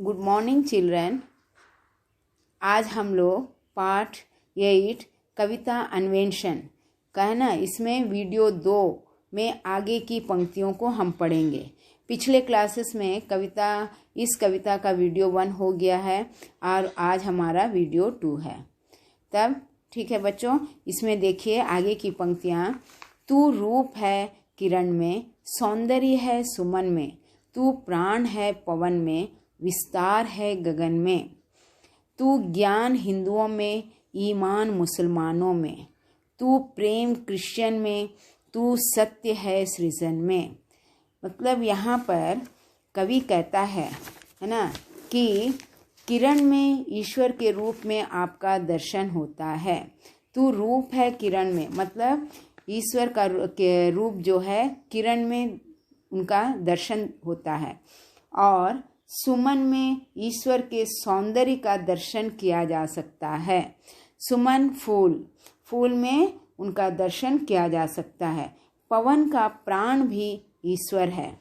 Good morning children. आज हम लोग पाठ 8 कविता अन्वेषण का है ना, इसमें वीडियो 2 में आगे की पंक्तियों को हम पढ़ेंगे। पिछले क्लासेस में इस कविता का वीडियो 1 हो गया है और आज हमारा वीडियो 2 है। तब ठीक है बच्चों, इसमें देखिए आगे की पंक्तियाँ। तू रूप है किरण में, सौंदर्य है सुमन में, तू प्राण है पवन में, विस्तार है गगन में, तू ज्ञान हिंदुओं में, ईमान मुसलमानों में, तू प्रेम क्रिश्चियन में, तू सत्य है सृजन में। मतलब यहाँ पर कवि कहता है ना, कि किरण में ईश्वर के रूप में आपका दर्शन होता है। तू रूप है किरण में, मतलब ईश्वर का रूप जो है किरण में उनका दर्शन होता है, और सुमन में ईश्वर के सौंदर्य का दर्शन किया जा सकता है। सुमन फूल में उनका दर्शन किया जा सकता है। पवन का प्राण भी ईश्वर है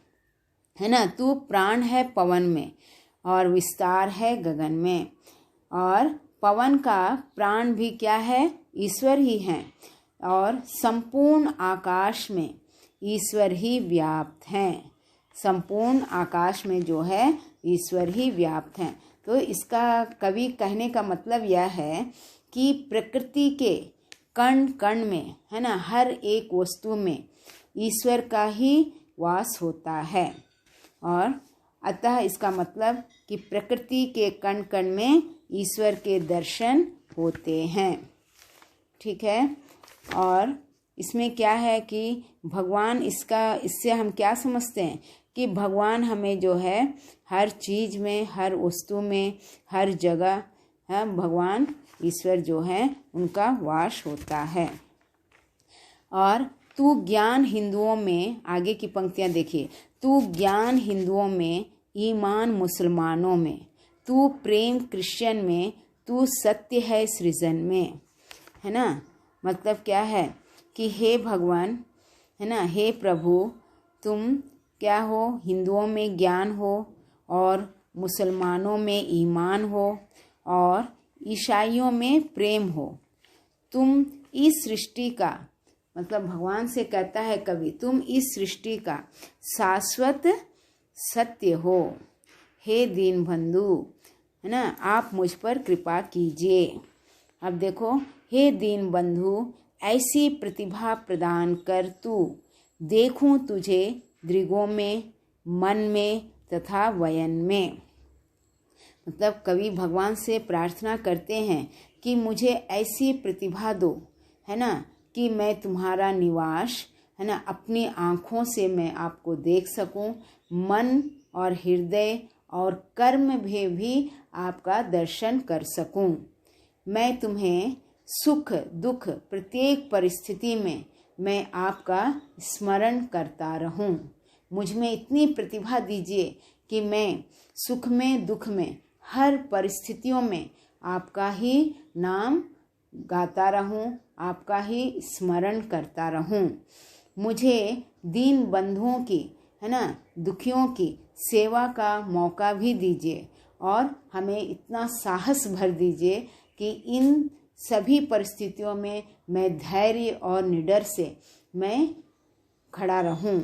ना। तू प्राण है पवन में और विस्तार है गगन में, और पवन का प्राण भी क्या है? ईश्वर ही है, और संपूर्ण आकाश में ईश्वर ही व्याप्त हैं। संपूर्ण आकाश में जो है ईश्वर ही व्याप्त हैं। तो इसका कवि कहने का मतलब यह है कि प्रकृति के कण कण में है ना, हर एक वस्तु में ईश्वर का ही वास होता है। और अतः इसका मतलब कि प्रकृति के कण कण में ईश्वर के दर्शन होते हैं। ठीक है। और इसमें क्या है कि भगवान, इससे हम क्या समझते हैं कि भगवान हमें जो है हर चीज़ में, हर वस्तु में, हर जगह है भगवान ईश्वर जो है उनका वास होता है। और तू ज्ञान हिंदुओं में, आगे की पंक्तियाँ देखिए। तू ज्ञान हिंदुओं में, ईमान मुसलमानों में, तू प्रेम क्रिश्चियन में, तू सत्य है सृजन में। है ना, मतलब क्या है कि हे भगवान, है ना, हे प्रभु, तुम क्या हो? हिंदुओं में ज्ञान हो, और मुसलमानों में ईमान हो, और ईसाइयों में प्रेम हो। तुम इस सृष्टि का, मतलब भगवान से कहता है कवि, तुम इस सृष्टि का शाश्वत सत्य हो। हे दीन बंधु, है ना, आप मुझ पर कृपा कीजिए। अब देखो, हे दीन बंधु, ऐसी प्रतिभा प्रदान कर तू, देखूं तुझे दृगों में, मन में तथा वयन में। मतलब कवि भगवान से प्रार्थना करते हैं कि मुझे ऐसी प्रतिभा दो, है ना, कि मैं तुम्हारा निवास, है ना, अपनी आँखों से मैं आपको देख सकूं, मन और हृदय और कर्म में भी आपका दर्शन कर सकूं। मैं तुम्हें सुख दुख प्रत्येक परिस्थिति में मैं आपका स्मरण करता रहूं। मुझ में इतनी प्रतिभा दीजिए कि मैं सुख में दुख में हर परिस्थितियों में आपका ही नाम गाता रहूं, आपका ही स्मरण करता रहूं। मुझे दीन बंधुओं की, है ना, दुखियों की सेवा का मौका भी दीजिए, और हमें इतना साहस भर दीजिए कि इन सभी परिस्थितियों में मैं धैर्य और निडर से मैं खड़ा रहूं,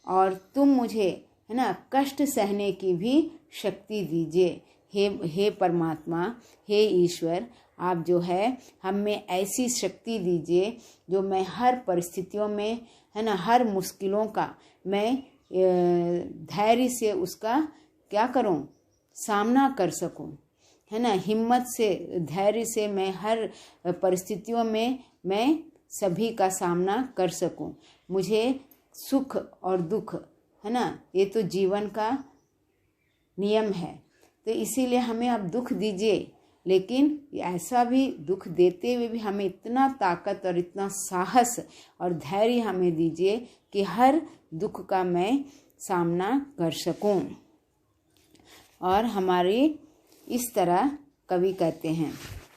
और तुम मुझे, है ना, कष्ट सहने की भी शक्ति दीजिए। हे परमात्मा, हे ईश्वर, आप जो है हम में ऐसी शक्ति दीजिए जो मैं हर परिस्थितियों में, है ना, हर मुश्किलों का मैं धैर्य से उसका क्या करूं? सामना कर सकूं, है ना, हिम्मत से, धैर्य से मैं हर परिस्थितियों में मैं सभी का सामना कर सकूं। मुझे सुख और दुख, है ना, ये तो जीवन का नियम है, तो इसीलिए हमें अब दुख दीजिए, लेकिन ऐसा भी दुख देते हुए भी हमें इतना ताकत और इतना साहस और धैर्य हमें दीजिए कि हर दुख का मैं सामना कर सकूं। और हमारी इस तरह कवि कहते हैं।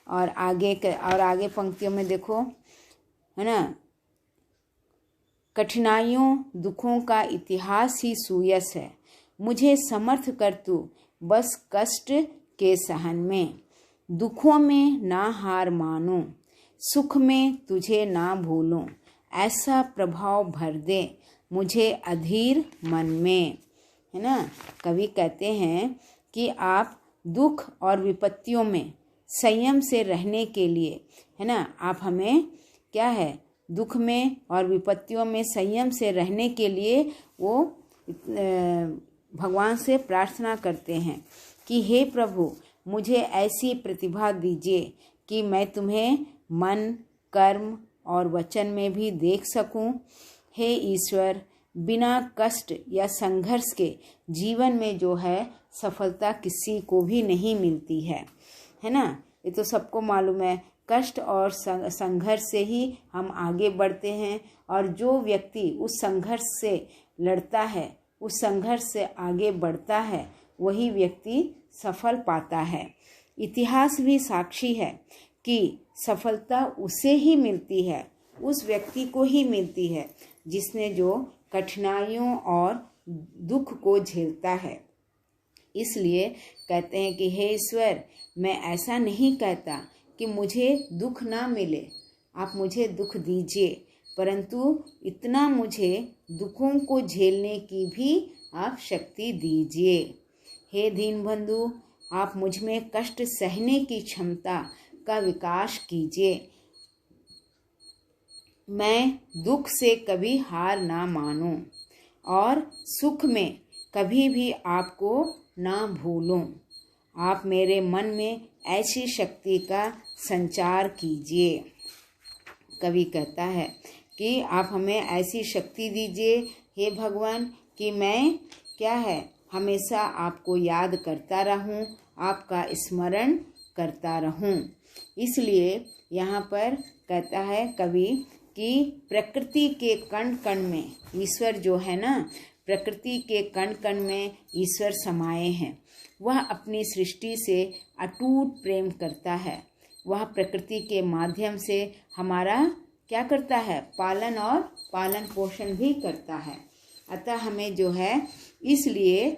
और आगे पंक्तियों में देखो, है ना, कठिनाइयों दुखों का इतिहास ही सुयस है, मुझे समर्थ कर तू, बस कष्ट के सहन में। दुखों में ना हार मानूं, सुख में तुझे ना भूलूं, ऐसा प्रभाव भर दे मुझे अधीर मन में। है ना। कवि कहते हैं कि आप दुख और विपत्तियों में संयम से रहने के लिए, है ना, आप हमें क्या है, दुख में और विपत्तियों में संयम से रहने के लिए वो भगवान से प्रार्थना करते हैं कि हे प्रभु, मुझे ऐसी प्रतिभा दीजिए कि मैं तुम्हें मन, कर्म और वचन में भी देख सकूं। हे ईश्वर, बिना कष्ट या संघर्ष के जीवन में जो है सफलता किसी को भी नहीं मिलती है ना। ये तो सबको मालूम है। कष्ट और संघर्ष से ही हम आगे बढ़ते हैं, और जो व्यक्ति उस संघर्ष से लड़ता है, उस संघर्ष से आगे बढ़ता है, वही व्यक्ति सफल पाता है। इतिहास भी साक्षी है कि सफलता उसे ही मिलती है, उस व्यक्ति को ही मिलती है जिसने जो कठिनाइयों और दुख को झेलता है। इसलिए कहते हैं कि हे ईश्वर, मैं ऐसा नहीं कहता कि मुझे दुख ना मिले, आप मुझे दुख दीजिए, परंतु इतना मुझे दुखों को झेलने की भी आप शक्ति दीजिए। हे दीनबंधु, आप मुझ में कष्ट सहने की क्षमता का विकास कीजिए। मैं दुख से कभी हार ना मानूं और सुख में कभी भी आपको ना भूलूं। आप मेरे मन में ऐसी शक्ति का संचार कीजिए। कवि कहता है कि आप हमें ऐसी शक्ति दीजिए हे भगवान कि मैं क्या है, हमेशा आपको याद करता रहूं, आपका स्मरण करता रहूं। इसलिए यहाँ पर कहता है कवि कि प्रकृति के कण कण में ईश्वर जो है ना, प्रकृति के कण कण में ईश्वर समाये हैं। वह अपनी सृष्टि से अटूट प्रेम करता है। वह प्रकृति के माध्यम से हमारा क्या करता है, पालन और पालन पोषण भी करता है। अतः हमें जो है, इसलिए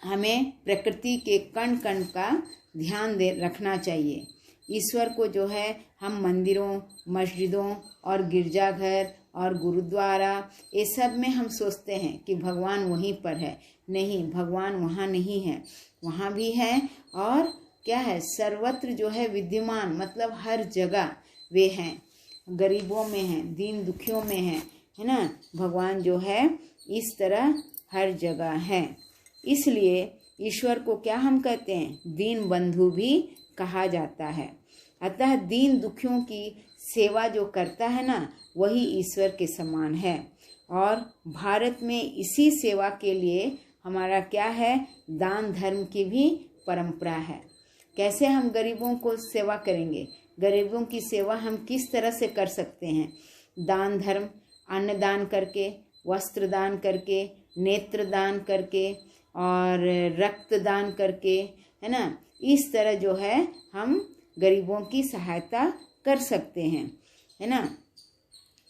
हमें प्रकृति के कण कण का ध्यान रखना चाहिए। ईश्वर को जो है हम मंदिरों, मस्जिदों और गिरजाघर और गुरुद्वारा, ये सब में हम सोचते हैं कि भगवान वहीं पर है। नहीं, भगवान वहाँ नहीं है, वहाँ भी है। और क्या है, सर्वत्र जो है विद्यमान, मतलब हर जगह वे हैं। गरीबों में हैं, दीन दुखियों में हैं, है ना। भगवान जो है इस तरह हर जगह है। इसलिए ईश्वर को क्या हम कहते हैं, दीन बंधु भी कहा जाता है। अतः दीन दुखियों की सेवा जो करता है ना, वही ईश्वर के समान है। और भारत में इसी सेवा के लिए हमारा क्या है, दान धर्म की भी परंपरा है। कैसे हम गरीबों को सेवा करेंगे, गरीबों की सेवा हम किस तरह से कर सकते हैं? दान धर्म, अन्न दान करके, वस्त्र दान करके, नेत्र दान करके और रक्त दान करके, है ना। इस तरह जो है हम गरीबों की सहायता कर सकते हैं, है ना।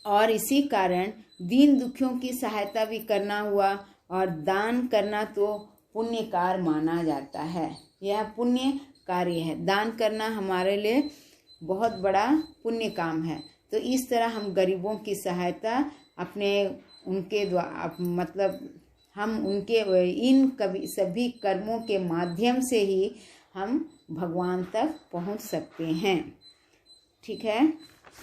और इसी कारण दीन दुखियों की सहायता भी करना हुआ, और दान करना तो पुण्य कार्य माना जाता है। यह पुण्य कार्य है, दान करना हमारे लिए बहुत बड़ा पुण्य काम है। तो इस तरह हम गरीबों की सहायता अपने उनके द्वारा, मतलब हम उनके इन सभी कर्मों के माध्यम से ही हम भगवान तक पहुंच सकते हैं। ठीक है।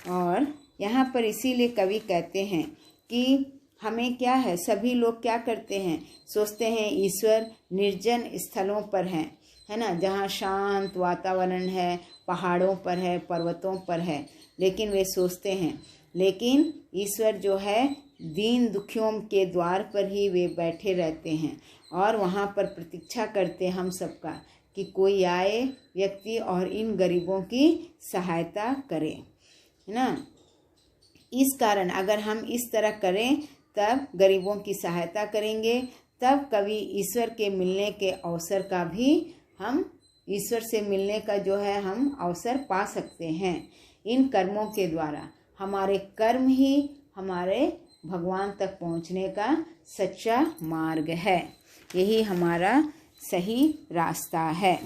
और यहाँ पर इसीलिए कवि कहते हैं कि हमें क्या है, सभी लोग क्या करते हैं, सोचते हैं ईश्वर निर्जन स्थलों पर हैं, है ना, जहाँ शांत वातावरण है, पहाड़ों पर है, पर्वतों पर है। लेकिन वे सोचते हैं, लेकिन ईश्वर जो है दीन दुखियों के द्वार पर ही वे बैठे रहते हैं, और वहाँ पर प्रतीक्षा करते हम सबका कि कोई आए व्यक्ति और इन गरीबों की सहायता करे, है ना। इस कारण अगर हम इस तरह करें, तब गरीबों की सहायता करेंगे, तब कभी ईश्वर के मिलने के अवसर का भी हम, ईश्वर से मिलने का जो है हम अवसर पा सकते हैं। इन कर्मों के द्वारा हमारे कर्म ही हमारे भगवान तक पहुंचने का सच्चा मार्ग है। यही हमारा सही रास्ता है।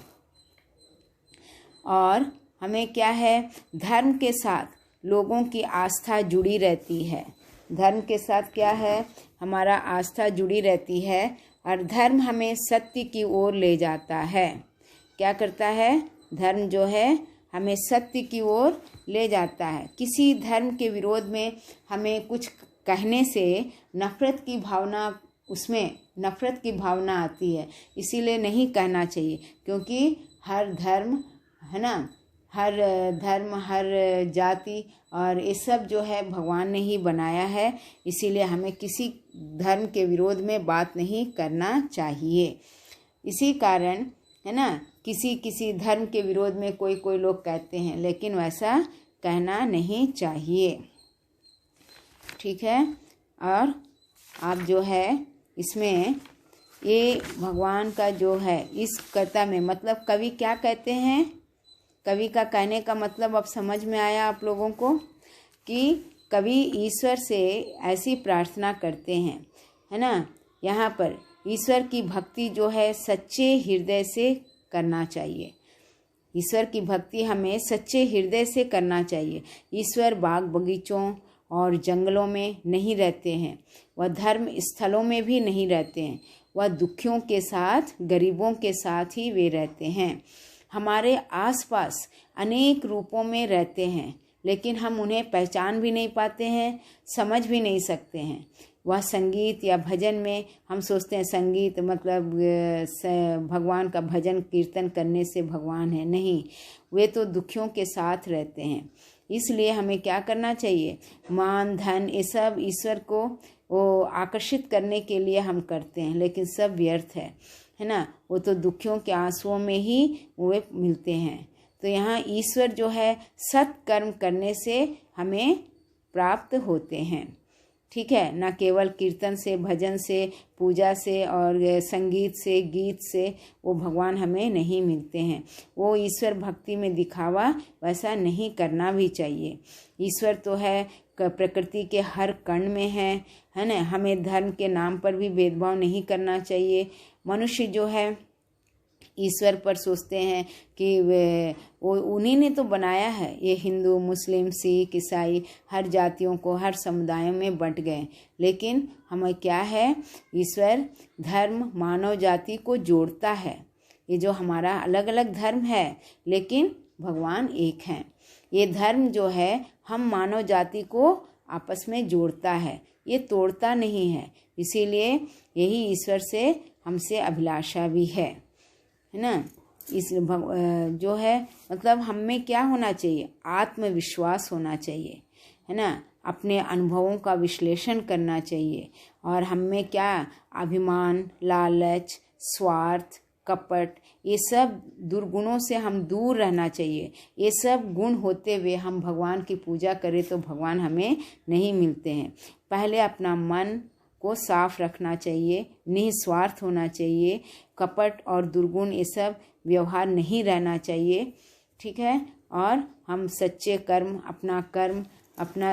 और हमें क्या है, धर्म के साथ लोगों की आस्था जुड़ी रहती है। धर्म के साथ क्या है, हमारा आस्था जुड़ी रहती है और धर्म हमें सत्य की ओर ले जाता है। क्या करता है, धर्म जो है हमें सत्य की ओर ले जाता है। किसी धर्म के विरोध में हमें कुछ कहने से उसमें नफरत की भावना आती है, इसीलिए नहीं कहना चाहिए। क्योंकि हर धर्म है ना, हर धर्म, हर जाति और ये सब जो है भगवान ने ही बनाया है, इसीलिए हमें किसी धर्म के विरोध में बात नहीं करना चाहिए। इसी कारण है ना, किसी धर्म के विरोध में कोई लोग कहते हैं, लेकिन वैसा कहना नहीं चाहिए। ठीक है। और आप जो है इसमें ये भगवान का जो है इस कथा में, मतलब कवि क्या कहते हैं, कवि का कहने का मतलब अब समझ में आया आप लोगों को कि कवि ईश्वर से ऐसी प्रार्थना करते हैं, है ना। यहाँ पर ईश्वर की भक्ति जो है सच्चे हृदय से करना चाहिए। ईश्वर की भक्ति हमें सच्चे हृदय से करना चाहिए। ईश्वर बाग बगीचों और जंगलों में नहीं रहते हैं, वह धर्म स्थलों में भी नहीं रहते हैं, वह दुखियों के साथ, गरीबों के साथ ही वे रहते हैं। हमारे आसपास अनेक रूपों में रहते हैं, लेकिन हम उन्हें पहचान भी नहीं पाते हैं, समझ भी नहीं सकते हैं। वह संगीत या भजन में हम सोचते हैं संगीत मतलब भगवान का भजन कीर्तन करने से भगवान है, नहीं, वे तो दुखियों के साथ रहते हैं। इसलिए हमें क्या करना चाहिए, मान धन ये सब ईश्वर को वो आकर्षित करने के लिए हम करते हैं, लेकिन सब व्यर्थ है ना। वो तो दुखियों के आंसुओं में ही वे मिलते हैं। तो यहाँ ईश्वर जो है सत्कर्म करने से हमें प्राप्त होते हैं। ठीक है, ना केवल कीर्तन से, भजन से, पूजा से और संगीत से, गीत से वो भगवान हमें नहीं मिलते हैं। वो ईश्वर भक्ति में दिखावा वैसा नहीं करना भी चाहिए। ईश्वर तो है प्रकृति के हर कण में है ना। हमें धर्म के नाम पर भी भेदभाव नहीं करना चाहिए। मनुष्य जो है ईश्वर पर सोचते हैं कि वो उन्हीं ने तो बनाया है। ये हिंदू, मुस्लिम, सिख, ईसाई हर जातियों को, हर समुदायों में बंट गए, लेकिन हमें क्या है, ईश्वर धर्म मानव जाति को जोड़ता है। ये जो हमारा अलग अलग धर्म है, लेकिन भगवान एक हैं। ये धर्म जो है हम मानव जाति को आपस में जोड़ता है, ये तोड़ता नहीं है। इसीलिए यही ईश्वर से हमसे अभिलाषा भी है ना। इस जो है मतलब हम में क्या होना चाहिए, आत्मविश्वास होना चाहिए, है ना। अपने अनुभवों का विश्लेषण करना चाहिए और हम में क्या, अभिमान, लालच, स्वार्थ, कपट, ये सब दुर्गुणों से हम दूर रहना चाहिए। ये सब गुण होते हुए हम भगवान की पूजा करें तो भगवान हमें नहीं मिलते हैं। पहले अपना मन को साफ रखना चाहिए, निस्वार्थ होना चाहिए, कपट और दुर्गुण ये सब व्यवहार नहीं रहना चाहिए। ठीक है। और हम सच्चे कर्म, अपना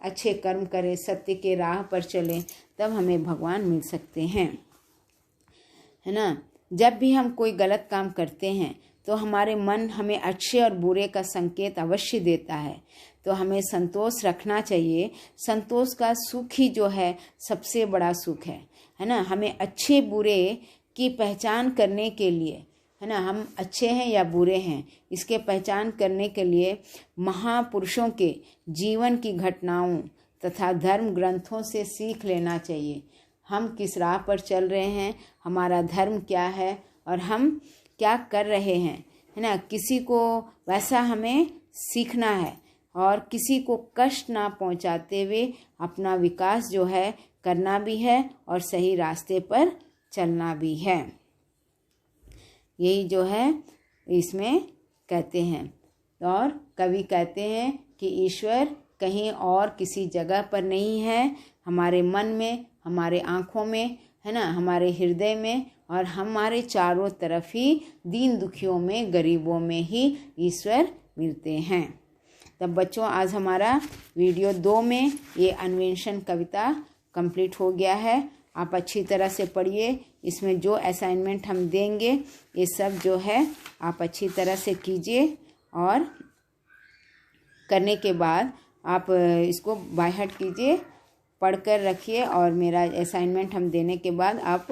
अच्छे कर्म करें, सत्य के राह पर चलें, तब हमें भगवान मिल सकते हैं, है ना। जब भी हम कोई गलत काम करते हैं तो हमारे मन हमें अच्छे और बुरे का संकेत अवश्य देता है, तो हमें संतोष रखना चाहिए। संतोष का सुख ही जो है सबसे बड़ा सुख है ना। हमें अच्छे बुरे की पहचान करने के लिए, है ना, हम अच्छे हैं या बुरे हैं इसके पहचान करने के लिए महापुरुषों के जीवन की घटनाओं तथा धर्म ग्रंथों से सीख लेना चाहिए। हम किस राह पर चल रहे हैं, हमारा धर्म क्या है और हम क्या कर रहे हैं, है ना। किसी को वैसा हमें सीखना है और किसी को कष्ट ना पहुंचाते हुए अपना विकास जो है करना भी है और सही रास्ते पर चलना भी है। यही जो है इसमें कहते हैं। और कवि कहते हैं कि ईश्वर कहीं और किसी जगह पर नहीं है, हमारे मन में, हमारे आँखों में, है ना, हमारे हृदय में और हमारे चारों तरफ ही दीन दुखियों में, गरीबों में ही ईश्वर मिलते हैं। तब बच्चों आज हमारा वीडियो 2 में ये अन्वेषण कविता कंप्लीट हो गया है। आप अच्छी तरह से पढ़िए। इसमें जो असाइनमेंट हम देंगे ये सब जो है आप अच्छी तरह से कीजिए, और करने के बाद आप इसको बाय हार्ट कीजिए, पढ़कर रखिए, और मेरा असाइनमेंट हम देने के बाद आप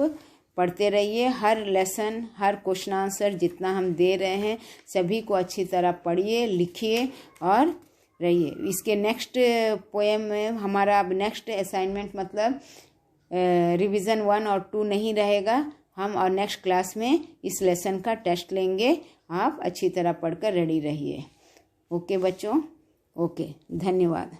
पढ़ते रहिए। हर लेसन, हर क्वेश्चन आंसर जितना हम दे रहे हैं सभी को अच्छी तरह पढ़िए, लिखिए और रहिए। इसके नेक्स्ट पोएम में हमारा अब नेक्स्ट असाइनमेंट मतलब रिवीजन 1 और 2 नहीं रहेगा, हम और नेक्स्ट क्लास में इस लेसन का टेस्ट लेंगे। आप अच्छी तरह पढ़कर रेडी रहिए। ओके बच्चों, ओके, धन्यवाद।